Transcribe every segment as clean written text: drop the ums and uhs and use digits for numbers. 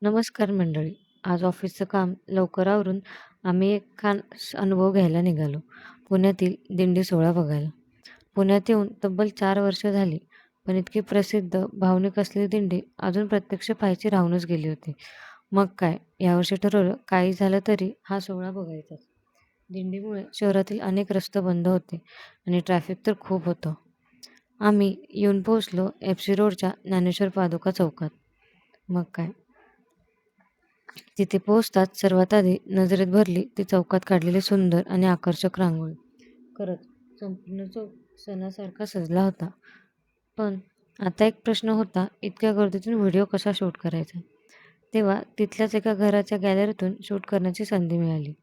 नमस्कार मंडळी. आज ऑफिसचं काम लवकर आवरून आम्ही एक अनुभव घ्यायला निघालो. पुण्यातील दिंडी सोहळा बघायला. पुण्यात येऊन तब्बल 4 वर्ष झाली, पण इतकी प्रसिद्ध, भावनिक असलेली दिंडी अजून प्रत्यक्ष पाहायची राहूनच गेली होती. मग काय, यावर्षी ठरवलं काही झालं तरी हा सोहळा बघायचाच. दिंडीमुळे शहरातील अनेक रस्ते बंद होते आणि ट्रॅफिक तर खूप होतं. आम्ही येऊन पोहोचलो एफ.सी. रोडच्या ज्ञानेश्वर पादुका चौकात. मग काय, तिथे पोहोचताच सर्वात आधी नजरेत भरली ती चौकात काढलेली सुंदर आणि आकर्षक रांगोळी. खरंच संपूर्ण चौक सणासारखा सजला होता. पण आता एक प्रश्न होता, इतक्या गर्दीतून व्हिडिओ कसा शूट करायचा? तेव्हा तिथल्याच एका घराच्या गॅलरीतून शूट करण्याची संधी मिळाली.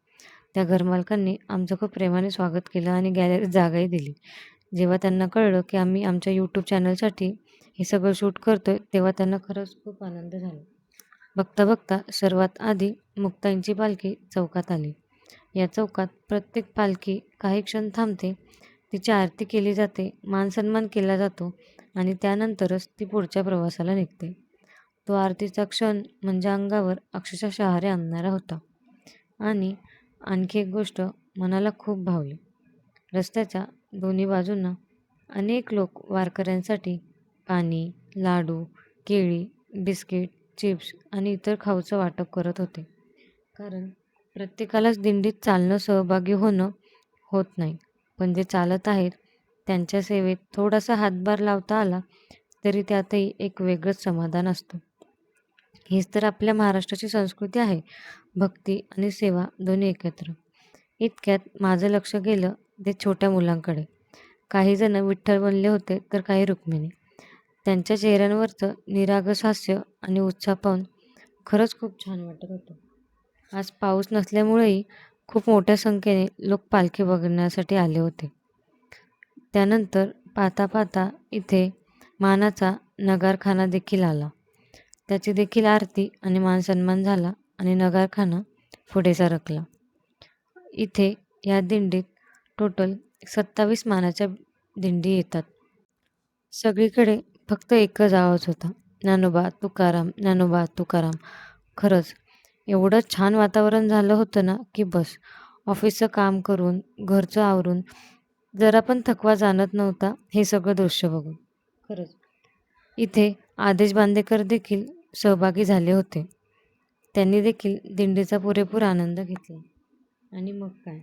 त्या घरमालकांनी आमचं खूप प्रेमाने स्वागत केलं आणि गॅलरीत जागाही दिली. जेव्हा त्यांना कळलं की आम्ही आमच्या यूट्यूब चॅनलसाठी हे सगळं शूट करतोय, तेव्हा त्यांना खरंच खूप आनंद झाला. बघता बघता सर्वात आधी मुक्ताईंची पालखी चौकात आली. या चौकात प्रत्येक पालखी काही क्षण थांबते, तिची आरती केली जाते, मानसन्मान केला जातो आणि त्यानंतरच ती पुढच्या प्रवासाला निघते. तो आरतीचा क्षण म्हणजे अंगावर अक्षरशः शहारे आणणारा होता. आणि आणखी एक गोष्ट मनाला खूप भावली. रस्त्याच्या दोन्ही बाजूंना अनेक लोक वारकऱ्यांसाठी पाणी, लाडू, केळी, बिस्किट, चिप्स आणि इतर खाऊचं वाटप करत होते. कारण प्रत्येकालाच दिंडीत चालणं सहभागी होणं होत नाही. पण जे चालत आहेत त्यांच्या सेवेत थोडासा हातभार लावता आला तरी त्यातही एक वेगळंच समाधान असतं. हीच तर आपल्या महाराष्ट्राची संस्कृती आहे, भक्ती आणि सेवा दोन्ही एकत्र. इतक्यात माझं लक्ष गेलं ते छोट्या मुलांकडे. काही जण विठ्ठल बनले होते तर काही रुक्मिणी. त्यांच्या चेहऱ्यांवरचं निरागस हास्य आणि उत्साह पाहून खरंच खूप छान वाटत होतं. आज पाऊस नसल्यामुळेही खूप मोठ्या संख्येने लोक पालखी बघण्यासाठी आले होते. त्यानंतर पाहता पाहता इथे मानाचा नगारखाना देखील आला. त्याची देखील आरती आणि मानसन्मान झाला आणि नगारखाना पुढे सरकला. इथे या दिंडीत टोटल 27 मानाच्या दिंडी येतात. सगळीकडे फक्त एकच आवाज होता, ज्ञानोबा तुकाराम, ज्ञानोबा तुकाराम. खरंच एवढं छान वातावरण झालं होतं ना की बस. ऑफिसचं काम करून, घरचं आवरून जरा पण थकवा जाणत नव्हता हे सगळं दृश्य बघून. खरंच इथे आदेश बांदेकर देखील सहभागी झाले होते. त्यांनी देखील दिंडीचा पुरेपूर आनंद घेतला. आणि मग काय,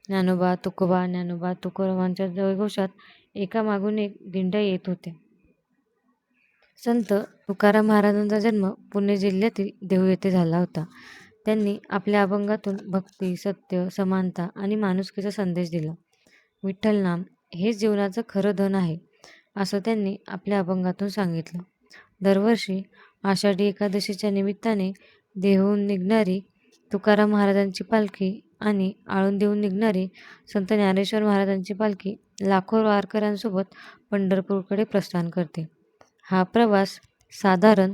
ज्ञानोबा तुकोबा, ज्ञानोबा तुकोबांच्या जयघोषात एकामागून एक दिंड्या येत होत्या. संत तुकाराम महाराजांचा जन्म पुणे जिल्ह्यातील देहू येथे झाला होता. त्यांनी आपल्या अभंगातून भक्ती, सत्य, समानता आणि माणुसकीचा संदेश दिला. विठ्ठल नाम हेच जीवनाचं खरं धन आहे, असं त्यांनी आपल्या अभंगातून सांगितलं. दरवर्षी आषाढी एकादशीच्या निमित्ताने देहूहून निघणारी तुकाराम महाराजांची पालखी आणि आळंदीहून निघणारी संत ज्ञानेश्वर महाराजांची पालखी लाखो वारकऱ्यांसोबत पंढरपूरकडे प्रस्थान करते. हा प्रवास साधारण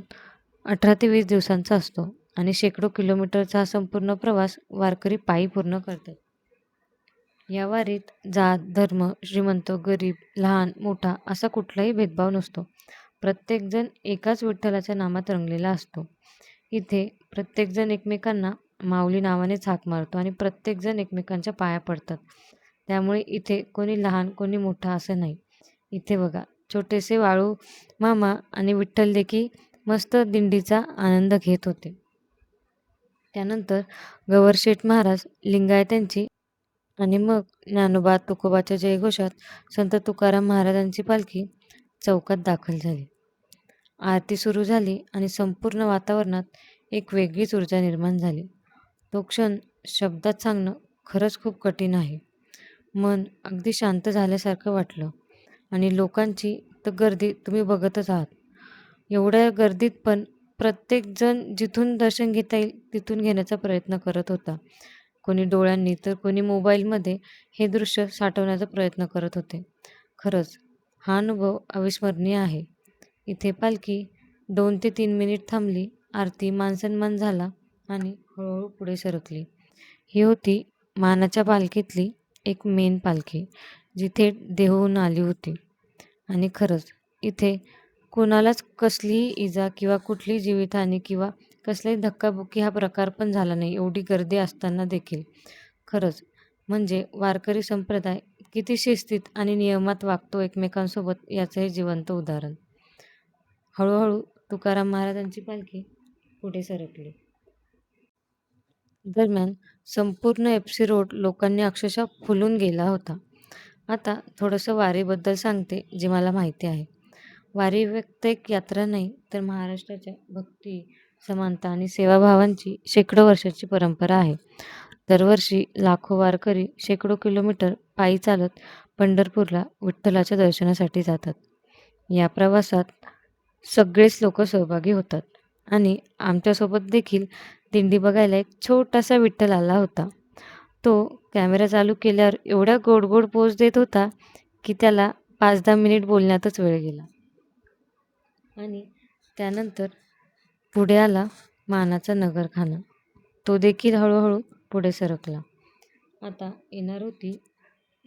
18 ते 20 दिवसांचा असतो आणि शेकडो किलोमीटरचा हा संपूर्ण प्रवास वारकरी पायी पूर्ण करतात. या वारीत जात, धर्म, श्रीमंत, गरीब, लहान, मोठा असा कुठलाही भेदभाव नसतो. प्रत्येकजण एकाच विठ्ठलाच्या नामात रंगलेला असतो. इथे प्रत्येकजण एकमेकांना माऊली नावानेच हाक मारतो आणि प्रत्येकजण एकमेकांच्या पाया पडतात. त्यामुळे इथे कोणी लहान, कोणी मोठा असं नाही. इथे बघा, छोटेसे वाळू मामा आणि विठ्ठल देखील मस्त दिंडीचा आनंद घेत होते. त्यानंतर गवरशेठ महाराज, लिंगायतांची आणि मग ज्ञानोबा तुकोबाच्या जयघोषात संत तुकाराम महाराजांची पालखी चौकात दाखल झाली. आरती सुरू झाली आणि संपूर्ण वातावरणात एक वेगळीच ऊर्जा निर्माण झाली. तो क्षण शब्दात सांगणं खरंच खूप कठीण आहे. मन अगदी शांत झाल्यासारखं वाटलं आणि लोकांची तर गर्दी तुम्ही बघतच आहात. एवढ्या गर्दीत पण प्रत्येकजण जिथून दर्शन घेता येईल तिथून घेण्याचा प्रयत्न करत होता. कोणी डोळ्यांनी तर कोणी मोबाईलमध्ये हे दृश्य साठवण्याचा प्रयत्न करत होते. खरंच हा अनुभव अविस्मरणीय आहे. इथे पालखी 2 ते 3 मिनिट थांबली, आरती, मानसन्मान झाला आणि हळूहळू पुढे सरकली. ही होती मानाच्या पालखीतली एक मेन पालखी, जी थेट देहूहून आली होती. आणि खरंच इथे कोणालाच कसलीही इजा किंवा कुठलीही जीवितहानी किंवा कसलाही धक्काबुक्की हा प्रकार पण झाला नाही, एवढी गर्दी असताना देखील. खरंच म्हणजे वारकरी संप्रदाय किती शिस्तीत आणि नियमात वागतो एकमेकांसोबत याचं हे जिवंत उदाहरण. हळूहळू तुकाराम महाराजांची पालखी पुढे सरकली. दरम्यान संपूर्ण एफ.सी. रोड लोकांनी अक्षरशः फुलून गेला होता. आता थोडंसं वारीबद्दल सांगते, जे मला माहिती आहे. वारी फक्त एक यात्रा नाही, तर महाराष्ट्राच्या भक्ती, समानता आणि सेवाभावांची शेकडो वर्षाची परंपरा आहे. दरवर्षी लाखो वारकरी शेकडो किलोमीटर पायी चालत पंढरपूरला विठ्ठलाच्या दर्शनासाठी जातात. या प्रवासात सगळेच लोक सहभागी होतात आणि आमच्यासोबत देखील दिंडी बघायला एक छोटासा विठ्ठल आला होता. तो कॅमेरा चालू केल्यावर एवढा गोड गोड पोज देत होता की त्याला 5-10 मिनिट बोलण्यातच वेळ गेला. आणि त्यानंतर पुढे आला मानाचा नगरखाना. तो देखील हळूहळू पुढे सरकला. आता येणार होती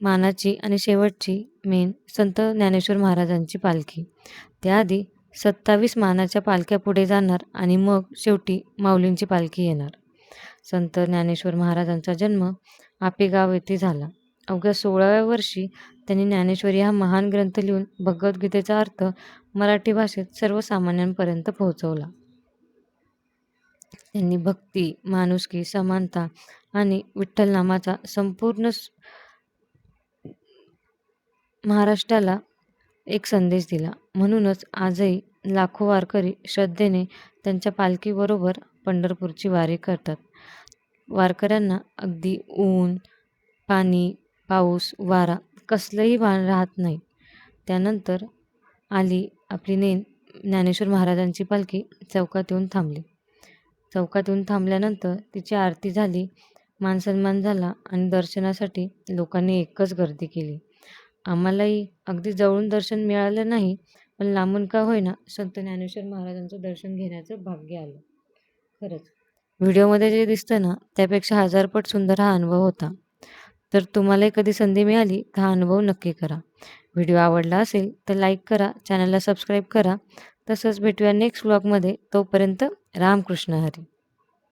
मानाची आणि शेवटची मेन संत ज्ञानेश्वर महाराजांची पालखी. त्याआधी 27 मानाच्या पालख्या पुढे जाणार आणि मग शेवटी माऊलींची पालखी येणार. संत ज्ञानेश्वर महाराजांचा जन्म आपेगाव येथे झाला. अवघ्या 16व्या वर्षी त्यांनी ज्ञानेश्वरी हा महान ग्रंथ लिहून भगवद्गीतेचा अर्थ मराठी भाषेत सर्वसामान्यांपर्यंत पोहोचवला. त्यांनी भक्ती, माणुसकी, समानता आणि विठ्ठल नामाचा संपूर्ण महाराष्ट्राला एक संदेश दिला. म्हणूनच आजही लाखो वारकरी श्रद्धेने त्यांच्या पालखीबरोबर पंढरपूरची वारी करतात. वारकऱ्यांना अगदी ऊन, पाणी, पाऊस, वारा कसलंही भान राहत नाही. त्यानंतर आली आपली ज्ञानेश्वर महाराजांची पालखी चौकात येऊन थांबली. चौकात येऊन थांबल्यानंतर तिची आरती झाली, मानसन्मान झाला आणि दर्शनासाठी लोकांनी एकच गर्दी केली. आम्हालाही अगदी जवळून दर्शन मिळालं नाही, पण लांबून का होईना संत ज्ञानेश्वर महाराजांचं दर्शन घेण्याचं भाग्य आलं. खरंच व्हिडिओमध्ये जे दिसतं ना, त्यापेक्षा 1000 पट सुंदर हा अनुभव होता. तर तुम्हालाही कधी संधी मिळाली तर हा अनुभव नक्की करा. व्हिडिओ आवडला असेल तर लाईक करा, चॅनलला सबस्क्राईब करा. तसंच भेटूया नेक्स्ट व्लॉगमध्ये. तोपर्यंत रामकृष्ण हरी.